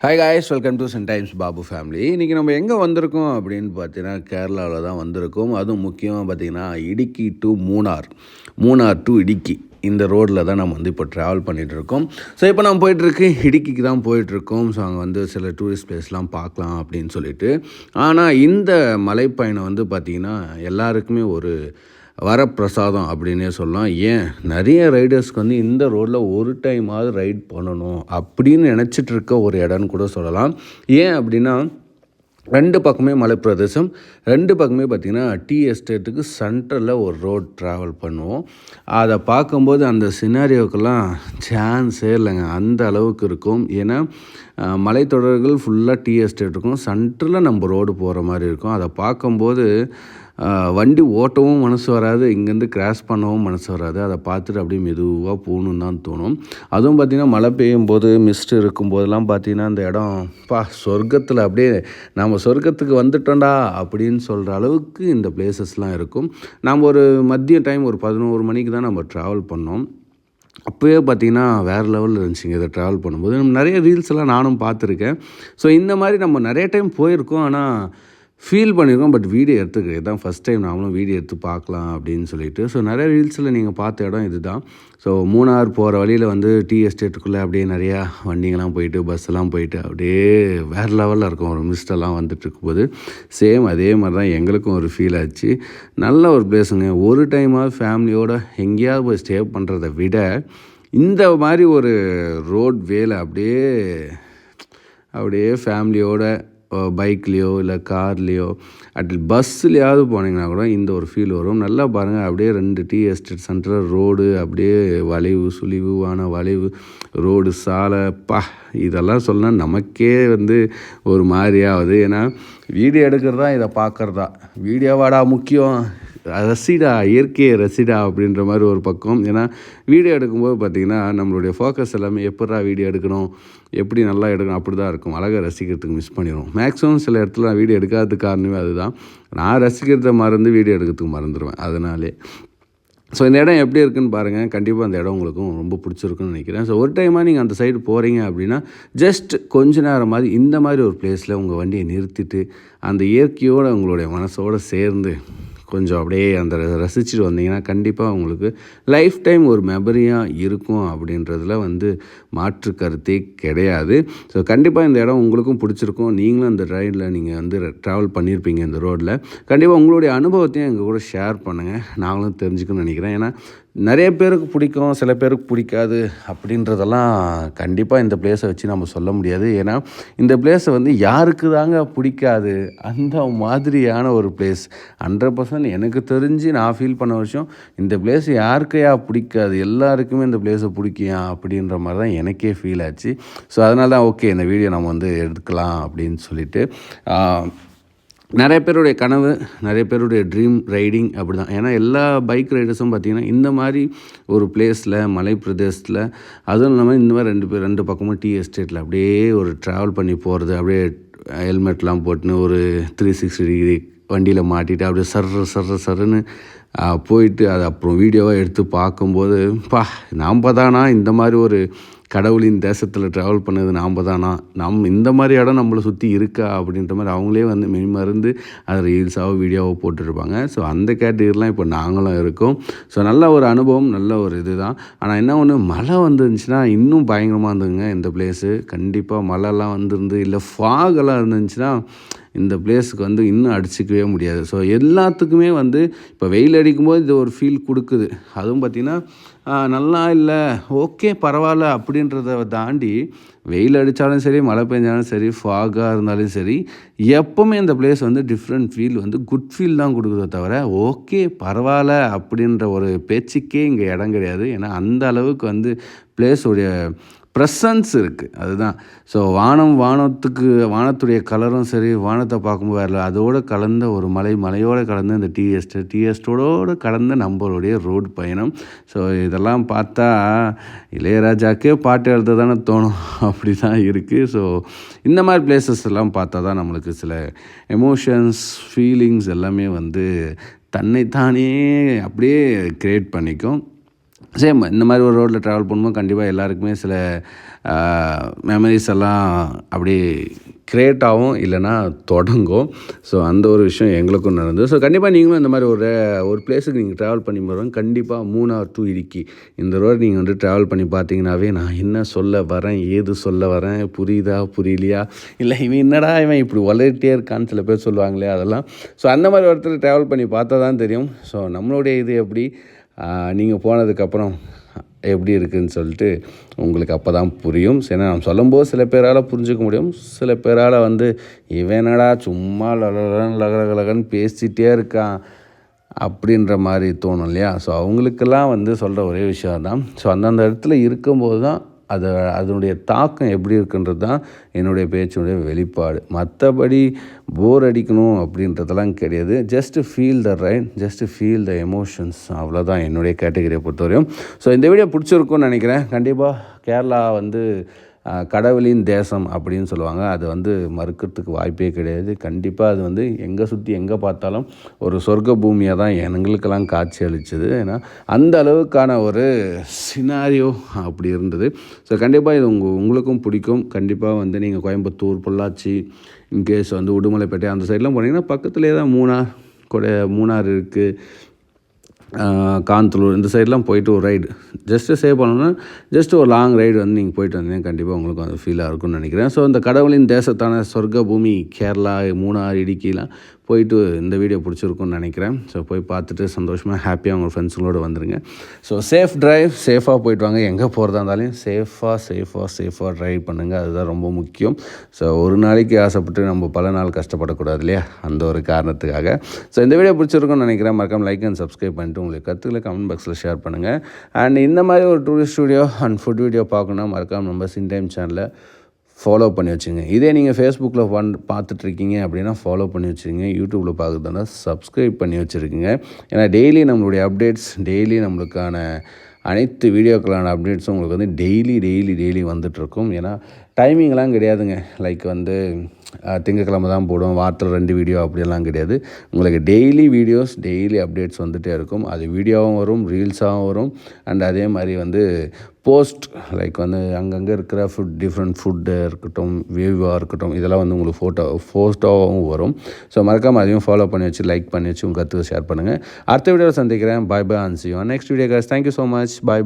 Hi guys, welcome to சென்டைம்ஸ் Babu family. இன்றைக்கி நம்ம எங்கே வந்திருக்கோம் அப்படின்னு பார்த்தீங்கன்னா, கேரளாவில் தான் வந்திருக்கோம். அதுவும் முக்கியமாக பார்த்திங்கன்னா இடுக்கி டு மூணார் டு இடுக்கி இந்த ரோட்டில் தான் நம்ம வந்து இப்போ ட்ராவல் பண்ணிகிட்ருக்கோம். ஸோ இப்போ நம்ம போயிட்டுருக்கு இடுக்கிக்கு தான் போயிட்டுருக்கோம். ஸோ அங்கே வந்து சில டூரிஸ்ட் பிளேஸ்லாம் பார்க்கலாம் அப்படின்னு சொல்லிட்டு. ஆனால் இந்த மலைப்பயணம் வந்து பார்த்திங்கன்னா எல்லாருக்குமே ஒரு வரப்பிரசாதம் அப்படின்னே சொல்லலாம். ஏன் நிறைய ரைடர்ஸ்க்கு வந்து இந்த ரோட்டில் ஒரு டைமாவது ரைட் பண்ணணும் அப்படின்னு நினச்சிட்ருக்க ஒரு இடம்னு கூட சொல்லலாம். ஏன் அப்படின்னா, ரெண்டு பக்கமே மலைப்பிரதேசம், ரெண்டு பக்கமே பார்த்திங்கன்னா டீ எஸ்டேட்டுக்கு சென்டரில் ஒரு ரோட் ட்ராவல் பண்ணுவோம். அதை பார்க்கும்போது அந்த சினாரியோக்கெல்லாம் சான்ஸே இல்லைங்க, அந்த அளவுக்கு இருக்கும். ஏன்னா மலைத்தொடர்கள் ஃபுல்லாக டீ எஸ்டேட் இருக்கும், சென்டரில் நம்ம ரோடு போகிற மாதிரி இருக்கும். அதை பார்க்கும்போது வண்டி ஓட்டவும் மனசு வராது, இங்கேருந்து கிராஸ் பண்ணவும் மனசு வராது. அதை பார்த்துட்டு அப்படியே மெதுவாக போகணுன்னு தான் தோணும். அதுவும் பார்த்திங்கன்னா மழை பெய்யும் போது மிஸ்ட் இருக்கும்போதெல்லாம் பார்த்திங்கன்னா அந்த இடம் சொர்க்கத்தில் அப்படியே நம்ம சொர்க்கத்துக்கு வந்துட்டோண்டா அப்படின்னு சொல்கிற அளவுக்கு இந்த பிளேசஸ்லாம் இருக்கும். நம்ம ஒரு மதிய டைம் ஒரு 11 மணிக்கு தான் நம்ம ட்ராவல் பண்ணோம். அப்போயே பார்த்திங்கன்னா வேறு லெவலில் இருந்துச்சுங்க இதை ட்ராவல் பண்ணும்போது. நம்ம நிறைய ரீல்ஸ் எல்லாம் நானும் பார்த்துருக்கேன். ஸோ இந்த மாதிரி நம்ம நிறைய டைம் போயிருக்கோம், ஆனால் ஃபீல் பண்ணியிருக்கோம். பட் வீடியோ எடுத்துக்கிறேன், இதான் ஃபஸ்ட் டைம் நாமளும் வீடியோ எடுத்து பார்க்கலாம் அப்படின்னு சொல்லிட்டு. ஸோ நிறைய ரீல்ஸில் நீங்கள் பார்த்த இடம் இது தான். ஸோ மூணார் போகிற வழியில் வந்து டீ எஸ்டேட்டுக்குள்ளே அப்படியே நிறையா வண்டிங்கெல்லாம் போயிட்டு பஸ்ஸெல்லாம் போயிட்டு அப்படியே வேறு லெவலில் இருக்கும். ஒரு மிஸ்டெல்லாம் வந்துட்டு இருக்கும்போது சேம் அதே மாதிரி தான் எங்களுக்கும் ஒரு ஃபீல் ஆச்சு. நல்ல ஒரு பிளேஸுங்க. ஒரு டைமாவது ஃபேமிலியோடு எங்கேயாவது போய் ஸ்டே பண்ணுறதை விட இந்த மாதிரி ஒரு ரோட் வேல அப்படியே ஃபேமிலியோட பைக்லேயோ இல்லை கார்லேயோ பஸ்ஸுலையாவது போனீங்கன்னா கூட இந்த ஒரு ஃபீல் வரும். நல்லா பாருங்கள், அப்படியே 2 டீ எஸ்டேட் சென்டரில் ரோடு அப்படியே வளைவு சுழிவான வளைவு ரோடு சாலை இதெல்லாம் சொன்னால் நமக்கே வந்து ஒரு மாதிரியாகுது. ஏன்னா வீடியோ எடுக்கிறதா இதை பார்க்குறதா, வீடியோவாடா முக்கியம், ரசிடா இயற்கையை ரசிடா அப்படின்ற மாதிரி ஒரு பக்கம். ஏன்னா வீடியோ எடுக்கும்போது பார்த்திங்கன்னா நம்மளுடைய ஃபோக்கஸ் எல்லாமே எப்படா வீடியோ எடுக்கணும், எப்படி நல்லா எடுக்கணும் அப்படி தான் இருக்கும். அழகாக ரசிக்கிறதுக்கு மிஸ் பண்ணிடுவோம். மேக்ஸிமம் சில இடத்துல நான் வீடியோ எடுக்காததுக்கு காரணமே அதுதான். நான் ரசிக்கிறத மறந்து வீடியோ எடுக்கிறதுக்கு மறந்துடுவேன் அதனாலே. ஸோ இந்த இடம் எப்படி இருக்குன்னு பாருங்கள். கண்டிப்பாக அந்த இடம் உங்களுக்கும் ரொம்ப பிடிச்சிருக்குன்னு நினைக்கிறேன். ஸோ ஒரு டைமாக நீங்கள் அந்த சைடு போகிறீங்க அப்படின்னா ஜஸ்ட் கொஞ்ச நேரம் மாதிரி இந்த மாதிரி ஒரு பிளேஸில் உங்கள் வண்டியை நிறுத்திட்டு அந்த இயற்கையோடு உங்களுடைய மனசோடு சேர்ந்து கொஞ்சம் அப்படியே அந்த ரசிச்சுட்டு வந்தீங்கன்னா கண்டிப்பாக உங்களுக்கு லைஃப் டைம் ஒரு மெமரியாக இருக்கும் அப்படின்றதுல வந்து மாற்று கருத்தே கிடையாது. ஸோ கண்டிப்பாக இந்த இடம் உங்களுக்கும் பிடிச்சிருக்கும். நீங்களும் அந்த ரைடில் நீங்கள் வந்து ட்ராவல் பண்ணியிருப்பீங்க இந்த ரோட்டில். கண்டிப்பாக உங்களுடைய அனுபவத்தையும் எங்கள் கூட ஷேர் பண்ணுங்கள், நாங்களும் தெரிஞ்சுக்கணும்னு நினைக்கிறேன். ஏன்னா நிறைய பேருக்கு பிடிக்கும், சில பேருக்கு பிடிக்காது அப்படின்றதெல்லாம் கண்டிப்பாக இந்த பிளேஸை வச்சு நம்ம சொல்ல முடியாது. ஏன்னா இந்த பிளேஸை வந்து யாருக்கு தாங்க பிடிக்காது, அந்த மாதிரியான ஒரு பிளேஸ். 100% எனக்கு தெரிஞ்சு நான் ஃபீல் பண்ண விஷயம், இந்த பிளேஸ் யாருக்கையா பிடிக்காது, எல்லாருக்குமே இந்த பிளேஸை பிடிக்கியா அப்படின்ற மாதிரி தான் எனக்கே ஃபீல் ஆச்சு. ஸோ அதனால தான் ஓகே இந்த வீடியோ நம்ம வந்து எடுக்கலாம் அப்படின்னு சொல்லிட்டு. நிறைய பேருடைய கனவு, நிறைய பேருடைய ட்ரீம் ரைடிங் அப்படி தான். ஏன்னா எல்லா பைக் ரைடர்ஸும் பார்த்திங்கன்னா இந்த மாதிரி ஒரு பிளேஸில் மலை பிரதேசத்தில், அதுவும் இல்லாமல் இந்த மாதிரி ரெண்டு பக்கமும் டீ எஸ்டேட்டில் அப்படியே ஒரு ட்ராவல் பண்ணி போகிறது, அப்படியே ஹெல்மெட்லாம் போட்டுன்னு ஒரு 360 டிகிரி வண்டியில் மாட்டிட்டு அப்படியே சர்ன்னு போயிட்டு அதை அப்புறம் வீடியோவாக எடுத்து பார்க்கும்போது நாம் தானா இந்த மாதிரி ஒரு கடவுளின் தேசத்தில் ட்ராவல் பண்ணது நாம் தானா, இந்த மாதிரி இடம் நம்மளை சுற்றி இருக்கா அப்படின்ற மாதிரி அவங்களே வந்து மெய்மறந்து அதை ரீல்ஸாவோ வீடியோவோ போட்டுருப்பாங்க. ஸோ அந்த கேட்டகரிலாம் இப்போ நாங்களும் இருக்கோம். ஸோ நல்ல ஒரு அனுபவம், நல்ல ஒரு இது தான். ஆனால் என்ன ஒன்று, மழை வந்துருந்துச்சுன்னா இன்னும் பயங்கரமாக இருந்துங்க இந்த பிளேஸு. கண்டிப்பாக மழைலாம் வந்துருந்து இல்லை ஃபாகெல்லாம் இருந்துச்சுன்னா இந்த பிளேஸுக்கு வந்து இன்னும் அடிச்சிக்கவே முடியாது. ஸோ எல்லாத்துக்குமே வந்து இப்போ வெயில் அடிக்கும்போது இது ஒரு ஃபீல் கொடுக்குது. அதுவும் பார்த்திங்கன்னா நல்லா இல்லை ஓகே பரவாயில்ல அப்படின்றத தாண்டி வெயில் அடித்தாலும் சரி, மழை பெஞ்சாலும் சரி, ஃபாகாக இருந்தாலும் சரி, எப்போவுமே இந்த பிளேஸ் வந்து டிஃப்ரெண்ட் ஃபீல் வந்து குட் ஃபீல் தான் கொடுக்குறத தவிர ஓகே பரவாயில்ல அப்படின்ற ஒரு பேச்சுக்கே இங்கே இடம் கிடையாது. ஏன்னா அந்த அளவுக்கு வந்து பிளேஸுடைய ப்ரெசன்ஸ் இருக்குது, அதுதான். ஸோ வானத்துடைய கலரும் சரி, வானத்தை பார்க்கும்போது வேறு அதோடு கலந்த ஒரு மலையோடு கலந்த இந்த டீ எஸ்டேட்டோடு கலந்த நம்மளுடைய ரோடு பயணம். ஸோ இதெல்லாம் பார்த்தா இளையராஜாக்கே பாட்டு எழுத தானே தோணும், அப்படி தான் இருக்குது. ஸோ இந்த மாதிரி பிளேசஸ் எல்லாம் பார்த்தா தான் நம்மளுக்கு சில எமோஷன்ஸ், ஃபீலிங்ஸ் எல்லாமே வந்து தன்னைத்தானே அப்படியே க்ரியேட் பண்ணிக்கும். சேம் இந்த மாதிரி ஒரு ரோட்டில் ட்ராவல் பண்ணும்போது கண்டிப்பாக எல்லாருக்குமே சில மெமரிஸ் எல்லாம் அப்படியே க்ரியேட் ஆகும், இல்லைனா தொடங்கும். ஸோ அந்த ஒரு விஷயம் எங்களுக்கும் நடந்தது. ஸோ கண்டிப்பாக நீங்களும் இந்த மாதிரி ஒரு பிளேஸுக்கு நீங்கள் ட்ராவல் பண்ணி போகிறோம். கண்டிப்பாக மூணார் டு இடுக்கி இந்த ரோடு நீங்கள் வந்து ட்ராவல் பண்ணி பார்த்தீங்கன்னாவே நான் என்ன சொல்ல வரேன், ஏது சொல்ல வரேன், புரியுதா புரியலையா, இல்லை இவன் என்னடா இவன் இப்படி வளர்கிட்டே இருக்கான்னு சில பேர் சொல்லுவாங்களே அதெல்லாம். ஸோ அந்த மாதிரி ஒருத்தர் ட்ராவல் பண்ணி பார்த்தா தான் தெரியும். ஸோ நம்மளுடைய இது எப்படி நீங்கள் போனதுக்கப்புறம் எப்படி இருக்குதுன்னு சொல்லிட்டு உங்களுக்கு அப்போ தான் புரியும். சரி, நான் சொல்லும்போது சில பேரால் புரிஞ்சிக்க முடியும், சில பேரால் வந்து இவனடா சும்மா லகலகன்னு பேசிகிட்டே இருக்கான் அப்படின்ற மாதிரி தோணும் இல்லையா. ஸோ அவங்களுக்கெல்லாம் வந்து சொல்கிற ஒரே விஷயம் தான். ஸோ அந்தந்த இடத்துல இருக்கும்போது தான் அதனுடைய தாக்கம் எப்படி இருக்குன்றது தான் என்னுடைய பேச்சினுடைய வெளிப்பாடு. மற்றபடி போர் அடிக்கணும் அப்படின்றதெல்லாம் கிடையாது. Just feel the right, just feel the emotions, அவ்வளோதான் என்னுடைய கேட்டகரியை பொறுத்தவரையும். ஸோ இந்த வீடியோ பிடிச்சிருக்குன்னு நினைக்கிறேன். கண்டிப்பாக கேரளா வந்து கடவுளின் தேசம் அப்படின்னு சொல்லுவாங்க. அது வந்து மறுக்கிறதுக்கு வாய்ப்பே கிடையாது. கண்டிப்பாக அது வந்து எங்கே சுற்றி எங்கே பார்த்தாலும் ஒரு சொர்க்க பூமியாக தான் எங்களுக்கெல்லாம் காட்சி அளிச்சது. ஏன்னா அந்த அளவுக்கான ஒரு சினாரியோ அப்படி இருந்தது. ஸோ கண்டிப்பாக இது உங்களுக்கும் பிடிக்கும். கண்டிப்பாக வந்து நீங்கள் கோயம்புத்தூர், பொள்ளாச்சி, இன்கேஸ் வந்து உடுமலைப்பேட்டை அந்த சைட்லாம் போனீங்கன்னா பக்கத்துலேயே தான் மூணார் இருக்குது, காந்தலூர் இந்த சைட்லாம் போயிட்டு ஒரு ரைடு ஜஸ்ட்டு சேவ் பண்ணணுன்னா ஜஸ்ட்டு ஒரு லாங் ரைடு வந்து நீங்கள் போயிட்டு வந்தீங்கன்னா கண்டிப்பாக உங்களுக்கு அந்த ஃபீலாக இருக்கும்னு நினைக்கிறேன். ஸோ இந்த கடவுளின் தேசத்தான சொர்க்க பூமி கேரளா, மூணார், இடுக்கிலாம் போயிட்டு இந்த வீடியோ பிடிச்சிருக்குன்னு நினைக்கிறேன். ஸோ போய் பார்த்துட்டு சந்தோஷமாக ஹாப்பியாக உங்கள் ஃப்ரெண்ட்ஸுங்களோட வந்துடுங்க. ஸோ சேஃப் ட்ரைவ், சேஃபாக போயிட்டு வாங்க. எங்கே போகிறதா இருந்தாலும் சேஃபாக ட்ரைவ் பண்ணுங்கள், அதுதான் ரொம்ப முக்கியம். ஸோ ஒரு நாளைக்கு ஆசைப்பட்டு நம்ம பல நாள் கஷ்டப்படக்கூடாது இல்லையா, அந்த ஒரு காரணத்துக்காக. ஸோ இந்த வீடியோ பிடிச்சிருக்குன்னு நினைக்கிறேன். மறக்காம லைக் அண்ட் சப்ஸ்கிரைப் பண்ணிட்டு உங்களுக்கு கருத்துக்களை கமெண்ட் பாக்ஸில் ஷேர் பண்ணுங்கள். அண்ட் இந்த மாதிரி ஒரு tourist video and food video பார்க்கணுன்னா மறக்காம நம்ம சின் டைம் சேனலை ஃபாலோ பண்ணி வச்சுங்க. இதே நீங்கள் ஃபேஸ்புக்கில் பார்த்துட்ருக்கீங்க அப்படின்னா ஃபாலோ பண்ணி வச்சுருங்க. யூடியூப்பில் பார்க்குறதுனா சப்ஸ்கிரைப் பண்ணி வச்சுருக்கீங்க. ஏன்னா டெய்லி நம்மளுடைய அப்டேட்ஸ், டெய்லி நம்மளுக்கான அனைத்து வீடியோக்களான அப்டேட்ஸும் உங்களுக்கு வந்து டெய்லி வந்துட்டுருக்கும். ஏன்னா டைமிங்லாம் கிடையாதுங்க. லைக் வந்து திங்கக்கிழமை தான் போடுவோம், வாரத்தில் 2 வீடியோ அப்படியெல்லாம் கிடையாது. உங்களுக்கு டெய்லி வீடியோஸ், டெய்லி அப்டேட்ஸ் வந்துகிட்டே இருக்கும். அது வீடியோவும் வரும், ரீல்ஸாகவும் வரும். அண்ட் அதே மாதிரி வந்து போஸ்ட், லைக் வந்து அங்கங்கே இருக்கிற டிஃப்ரெண்ட் ஃபுட்டு இருக்கட்டும், வியூவாக இருக்கட்டும், இதெல்லாம் வந்து உங்களுக்கு போஸ்ட்டாகவும் வரும். ஸோ மறக்காமல் அதையும் ஃபாலோ பண்ணி வச்சு, லைக் பண்ணி வச்சு உங்கள் கருத்துக்கு ஷேர் பண்ணுங்கள். அடுத்த வீடியோவில் சந்திக்கிறேன். பாய் and see you on next video guys. Thank you so much. Bye.